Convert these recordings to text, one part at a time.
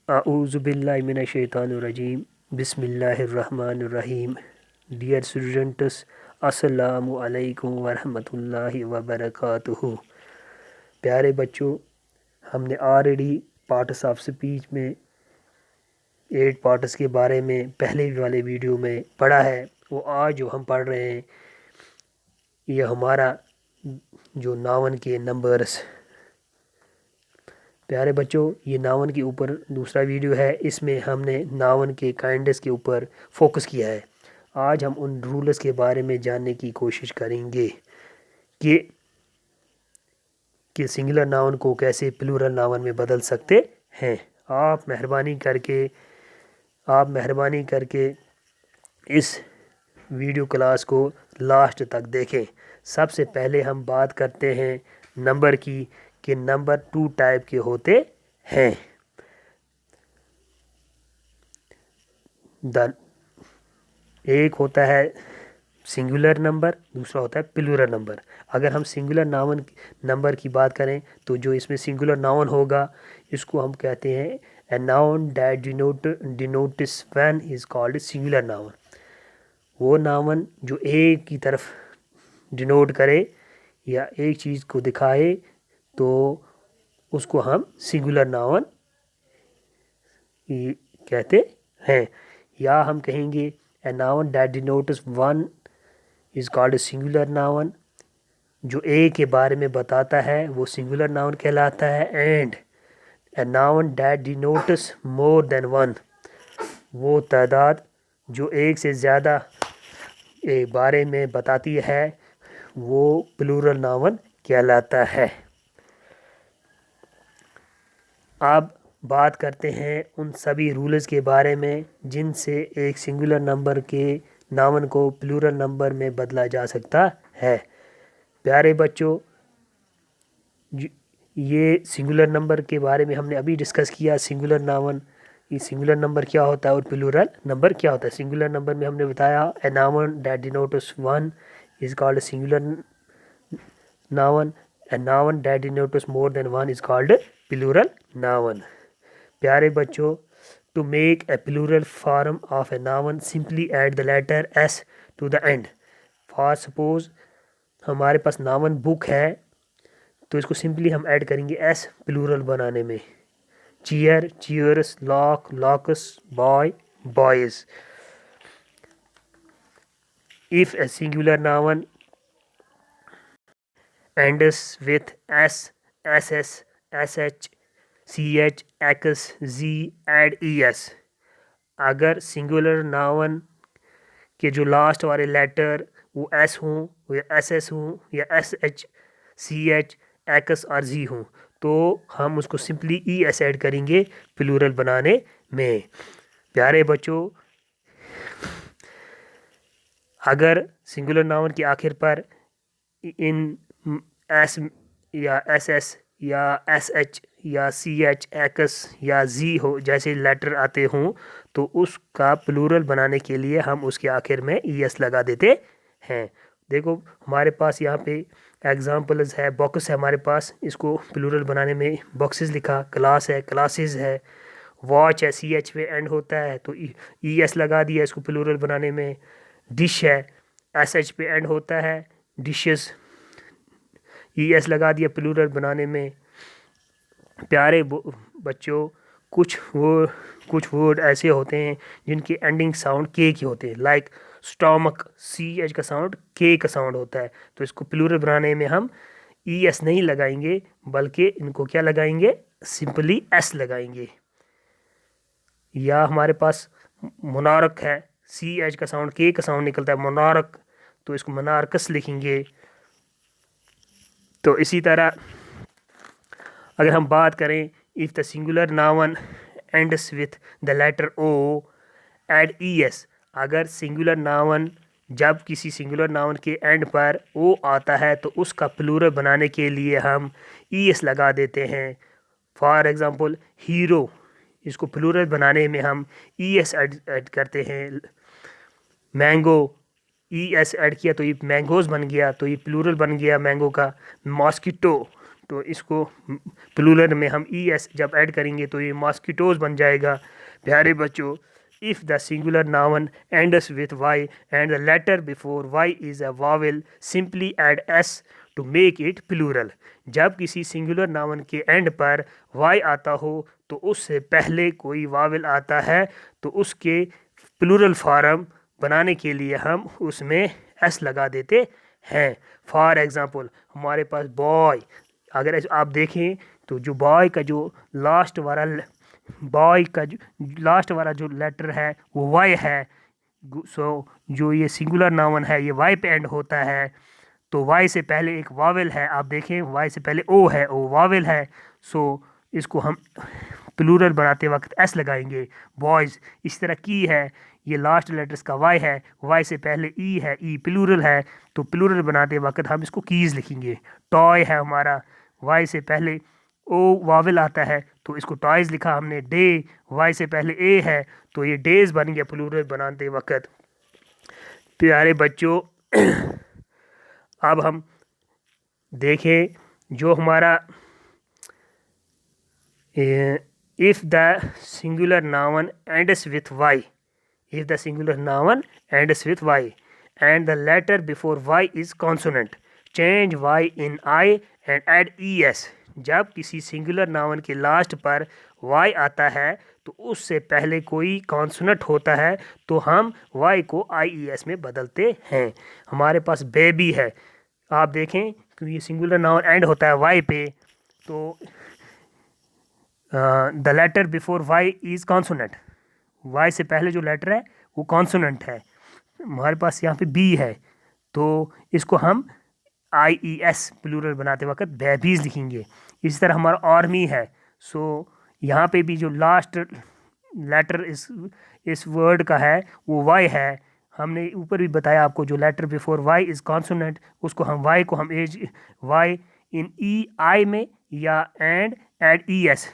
आऊज़ुबिल्लाहि मिनश्शैतानिर्रजीम बिस्मिल्लाहिर्रहमानिर्रहीम। Dear students, अस्सलामु अलैकुम वरहमतुल्लाहि वबरकातुहू। प्यारे बच्चों, हमने ऑलरेडी पार्ट्स ऑफ स्पीच में 8 पार्ट्स के बारे में पहले वाले वीडियो में पढ़ा है। वो आज जो हम पढ़ रहे हैं ये हमारा जो नाउन के नंबर्स। प्यारे बच्चों, ये नाउन के ऊपर दूसरा वीडियो है, इसमें हमने नाउन के काइंडस के ऊपर फोकस किया है। आज हम उन रूल्स के बारे में जानने की कोशिश करेंगे कि सिंगुलर नाउन को कैसे प्लूरल नाउन में बदल सकते हैं। आप मेहरबानी करके इस वीडियो क्लास को लास्ट तक देखें। सबसे पहले हम बात करते हैं नंबर की, कि नंबर 2 टाइप के होते हैं। एक होता है सिंगुलर नंबर, दूसरा होता है प्लूरल नंबर। अगर हम सिंगुलर नाउन नंबर की बात करें तो जो इसमें सिंगुलर नाउन होगा इसको हम कहते हैं ए noun that denotes when is called singular noun. वो नाउन जो एक की तरफ डिनोट करे या एक चीज़ को दिखाए तो उसको हम सिंगुलर नाउन कहते हैं। या हम कहेंगे ए noun that denotes one is called singular noun. जो ए के बारे में बताता है वो सिंगुलर नाउन कहलाता है। And A noun that denotes more than one, वो तादाद जो एक से ज़्यादा बारे में बताती है वो प्लूरल नाउन कहलाता है। अब बात करते हैं उन सभी रूल्स के बारे में जिनसे एक सिंगुलर नंबर के नाउन को प्लूरल नंबर में बदला जा सकता है। प्यारे बच्चों, ये सिंगुलर नंबर के बारे में हमने अभी डिस्कस किया। सिंगुलर नाउन, ये सिंगुलर नंबर क्या होता है और प्लूरल नंबर क्या होता है। सिंगुलर नंबर में हमने बताया a noun that denotes one is called singular noun. A noun that denotes more than one is called plural noun. प्यारे बच्चों, to make a plural form of a noun simply add the letter S to the end. For suppose हमारे पास noun book है तो इसको simply हम add करेंगे S plural बनाने में। Chair, chairs, lock, locks, boy, boys. If a singular noun ends with s, ss, sh, ch, x, z, add es। अगर सिंगुलर नाउन के जो लास्ट वाले लेटर वो एस हों या एस एस हों या S H, C H, X और जी हों तो हम उसको सिंपली ई एस ऐड करेंगे प्लूरल बनाने में। प्यारे बच्चों, अगर सिंगुलर नाउन के आखिर पर इन एस या एस एस या एस एच या सी एच, एक्स या जी हो जैसे लेटर आते हों तो उसका प्लूरल बनाने के लिए हम उसके आखिर में ई एस लगा देते हैं। देखो हमारे पास यहाँ पे एग्जांपल्स है, बॉक्स है हमारे पास, इसको प्लूरल बनाने में बॉक्सेस लिखा, क्लास है, क्लासेस है, वॉच है, सी एच पे एंड होता है तो ई एस लगा दिया इसको प्लूरल बनाने में। डिश है, एस एच पे एंड होता है, डिशेस, ई एस लगा दिया प्लूरल बनाने में। प्यारे बच्चों, कुछ वर्ड ऐसे होते हैं जिनकी एंडिंग साउंड के की होते हैं, लाइक स्टोमक, सी एच का साउंड के का साउंड होता है तो इसको प्लूरल बनाने में हम ई एस नहीं लगाएंगे बल्कि इनको क्या लगाएंगे, सिंपली एस लगाएंगे। या हमारे पास मोनार्क है, सी एच का साउंड के का साउंड निकलता है मोनार्क तो इसको मोनार्कस लिखेंगे। तो इसी तरह अगर हम बात करें if the singular noun ends with the letter O add E S. अगर सिंगुलर नाउन जब किसी सिंगुलर नाउन के एंड पर ओ आता है तो उसका प्लूरल बनाने के लिए हम ई एस लगा देते हैं। फॉर एग्ज़ाम्पल हीरो, इसको प्लूरल बनाने में हम ई एस ऐड करते हैं। मैंगो, ई एस ऐड किया तो ये मैंगोज़ बन गया तो ये प्लूरल बन गया मैंगो का। मॉस्किटो, तो इसको प्लूरल में हम ES जब ऐड करेंगे तो ये मॉस्किटोज बन जाएगा। प्यारे बच्चों, if the singular noun ends with y and the letter before y is a vowel, simply add s to make it plural। जब किसी सिंगुलर नाउन के एंड पर y आता हो तो उससे पहले कोई वावल आता है तो उसके प्लूरल फॉर्म बनाने के लिए हम उसमें s लगा देते हैं। फॉर एग्जांपल हमारे पास बॉय, अगर आप देखें तो जो बॉय का जो लास्ट वाला जो लेटर है वो वाई है। सो जो ये सिंगुलर नाउन है ये वाई पे एंड होता है, तो वाई से पहले एक वावेल है। आप देखें वाई से पहले ओ है, ओ वावेल है। सो इसको हम प्लूरल बनाते वक्त एस लगाएंगे, बॉयज़। इस तरह की है, ये लास्ट लेटर्स का वाई है, वाई से पहले ई है, ई प्लूरल है, तो प्लूरल बनाते वक्त हम इसको कीज़ लिखेंगे। टॉय है हमारा, वाई से पहले ओ वावेल आता है तो इसको टॉयज़ लिखा हमने। डे, वाई से पहले ए है तो ये डेज बन गया प्लूरल बनाते वक्त। प्यारे बच्चों, अब हम देखें जो हमारा if the singular noun ends with Y, if the singular noun ends with y and the letter before y is consonant, change y in I and add es। जब किसी सिंगुलर नाउन के लास्ट पर y आता है तो उससे पहले कोई कॉन्सोनेंट होता है तो हम y को IES में बदलते हैं। हमारे पास बेबी है, आप देखें कि ये सिंगुलर नाउन एंड होता है y पे, तो the letter before y is consonant, Y से पहले जो लेटर है वो कॉन्सोनेंट है। हमारे पास यहाँ पे बी है तो इसको हम IES प्लूरल बनाते वक्त बेबीज़ लिखेंगे। इसी तरह हमारा आर्मी है, सो यहाँ पे भी जो लास्ट लेटर इस वर्ड का है वो वाई है। हमने ऊपर भी बताया आपको, जो letter before Y is consonant उसको हम वाई को हम वाई इन EI में या एंड एड ES,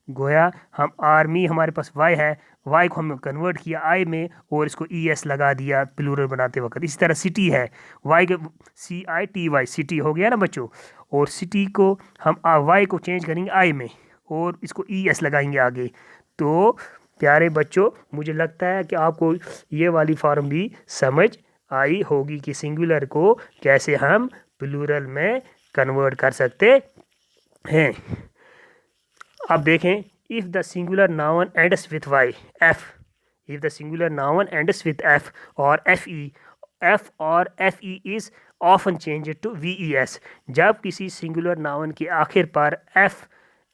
गोया हम आर्मी हमारे पास वाई है, वाई को हम कन्वर्ट किया आई में और इसको ES लगा दिया प्लूरल बनाते वक्त। इसी तरह सिटी है, वाई के CITY सिटी हो गया ना बच्चों, और सिटी को हम वाई को चेंज करेंगे आई में और इसको ES लगाएंगे आगे। तो प्यारे बच्चों, मुझे लगता है कि आपको ये वाली फॉर्म भी समझ आई होगी कि सिंगुलर को कैसे हम प्लूरल में कन्वर्ट कर सकते हैं। अब देखें, if the singular noun ends with y, f, if the singular noun ends with f or fe, f or fe is often changed to ves। जब किसी सिंगुलर नाउन के आखिर पर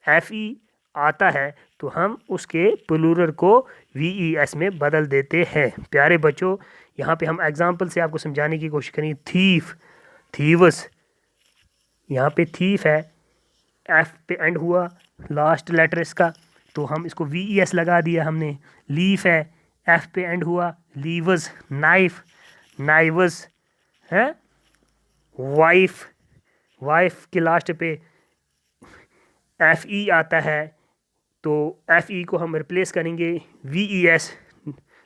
fe आता है तो हम उसके प्लूरल को ves में बदल देते हैं। प्यारे बच्चों, यहाँ पे हम एग्जांपल से आपको समझाने की कोशिश करेंगे। थीफ, थीवस, यहाँ पे थीफ है, एफ पे एंड हुआ लास्ट लेटर इसका, तो हम इसको VES लगा दिया हमने। लीफ है, एफ पे एंड हुआ, लीवस। नाइफ, नाइवस है। वाइफ, वाइफ के लास्ट पे FE आता है तो FE को हम रिप्लेस करेंगे VES,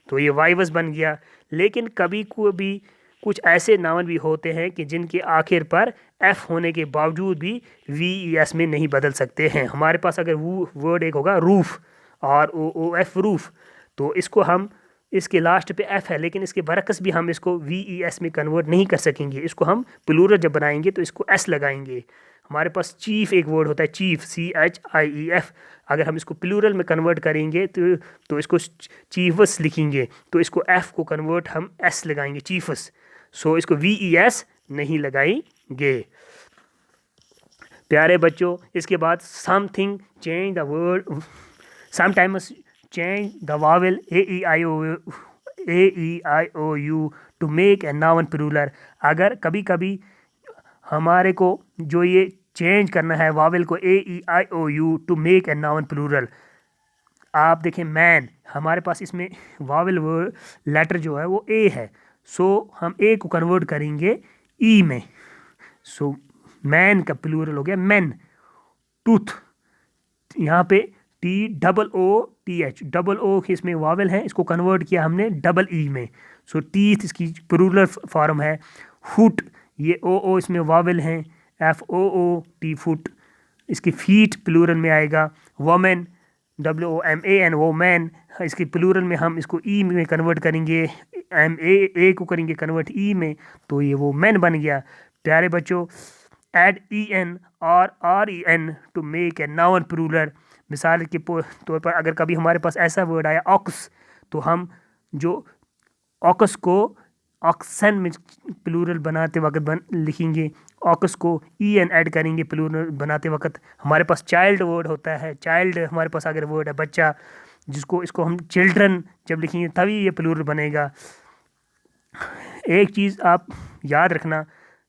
तो ये वाइवस बन गया। लेकिन कभी भी कुछ ऐसे नाउन भी होते हैं कि जिनके आखिर पर F होने के बावजूद भी VES में नहीं बदल सकते हैं। हमारे पास अगर वो वर्ड एक होगा रूफ, ROOF रूफ, तो इसको हम इसके लास्ट पे F है लेकिन इसके बरकस भी हम इसको VES में कन्वर्ट नहीं कर सकेंगे। इसको हम प्लूरल जब बनाएंगे तो इसको S लगाएंगे। हमारे पास चीफ एक वर्ड होता है, चीफ, CHIEF, अगर हम इसको प्लूरल में कन्वर्ट करेंगे तो इसको चीफस लिखेंगे, तो इसको F को कन्वर्ट हम S लगाएंगे, चीफस। सो इसको VES नहीं लगाएंगे। प्यारे बच्चों, इसके बाद something change the word, sometimes change the vowel AEIOU to make a noun plural. अगर कभी कभी हमारे को जो ये चेंज करना है वावेल को AEIOU to make a noun plural, आप देखें मैन, हमारे पास इसमें वावेल वर्ड लेटर जो है वो A है, सो हम A को कन्वर्ट करेंगे E में। सो मैन का प्लूरल हो गया मैन। टूथ, यहाँ पे TOOTH, डबल O के इसमें वावेल है, इसको कन्वर्ट किया हमने डबल E में, सो टीथ इसकी प्लूरल फॉर्म है। फुट, ये O इसमें वावेल हैं, FOOT फुट, इसकी फीट प्लूरल में आएगा। वोमेन WOMAN वोमेन, इसकी प्लूरल में हम इसको ई में कन्वर्ट करेंगे, MA को करेंगे कन्वर्ट ई में, तो ये वो मैन बन गया। प्यारे बच्चों, एड EN और REN to make a noun plural. मिसाल के तौर पर अगर कभी हमारे पास ऐसा वर्ड आया ऑक्स, तो हम जो ऑक्स को ऑक्सन में प्लूरल बनाते वक्त लिखेंगे, ऑक्स को EN ऐड करेंगे प्लूरल बनाते वक्त। हमारे पास चाइल्ड वर्ड होता है, चाइल्ड हमारे पास अगर वर्ड है बच्चा, इसको हम चिल्ड्रन जब लिखेंगे तभी ये प्लूरल बनेगा। एक चीज़ आप याद रखना,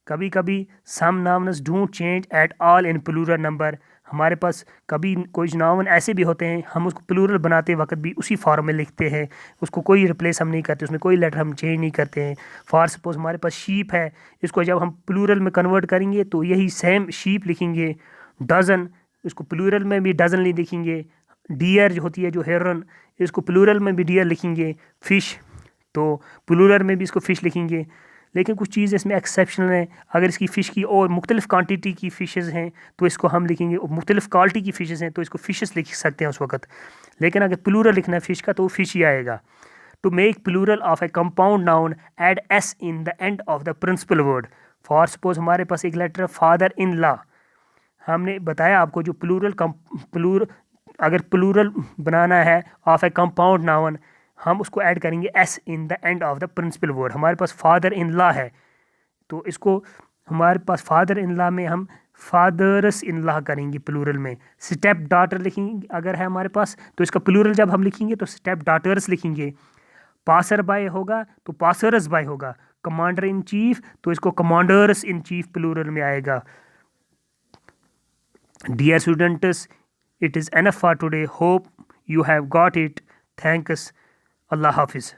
कभी कभी some nouns don't change at all in plural number. हमारे पास कभी कुछ नाउन ऐसे भी होते हैं हम उसको प्लूरल बनाते वक्त भी उसी फॉर्म में लिखते हैं, उसको कोई रिप्लेस हम नहीं करते, उसमें कोई लेटर हम चेंज नहीं करते हैं। फॉर सपोज हमारे पास शीप है, इसको जब हम प्लूरल में कन्वर्ट करेंगे तो यही सेम शीप लिखेंगे। डजन, इसको प्लूरल में भी डजन नहीं लिखेंगे। डियर जो होती है, जो हेरन, इसको प्लूरल में भी डियर लिखेंगे। फ़िश, तो प्लूरल में भी इसको फ़िश लिखेंगे। लेकिन कुछ चीज़ इसमें एक्सेप्शनल है, अगर इसकी फ़िश की और मुख्तलिफ़ क्वांटिटी की फ़िशेज़ हैं तो इसको हम लिखेंगे, मुख्तलिफ़ क्वालिटी की फ़िशेज़ हैं तो इसको फ़िशेस लिख सकते हैं उस वक्त। लेकिन अगर प्लूरल लिखना है फ़िश का तो वो फ़िश ही आएगा। To make plural of a compound noun add S in the end of the principal word. For suppose हमारे पास एक लेटर फादर इन लॉ, हमने बताया आपको जो अगर प्लूरल बनाना है ऑफ ए कंपाउंड नाउन, हम उसको ऐड करेंगे S in the end of the principal word. हमारे पास फादर इन लॉ है तो इसको हमारे पास फादर इन लॉ में हम फादर्स इन लॉ करेंगे प्लूरल में। स्टेप डॉटर लिखेंगे अगर है हमारे पास तो इसका प्लूरल जब हम लिखेंगे तो स्टेप डॉटर्स लिखेंगे। पासर बाय होगा तो पासर्स बाय होगा। कमांडर इन चीफ तो इसको कमांडर्स इन चीफ प्लूरल में आएगा। Dear students, it is enough for today. Hope you have got it. Thanks. Allah Hafiz.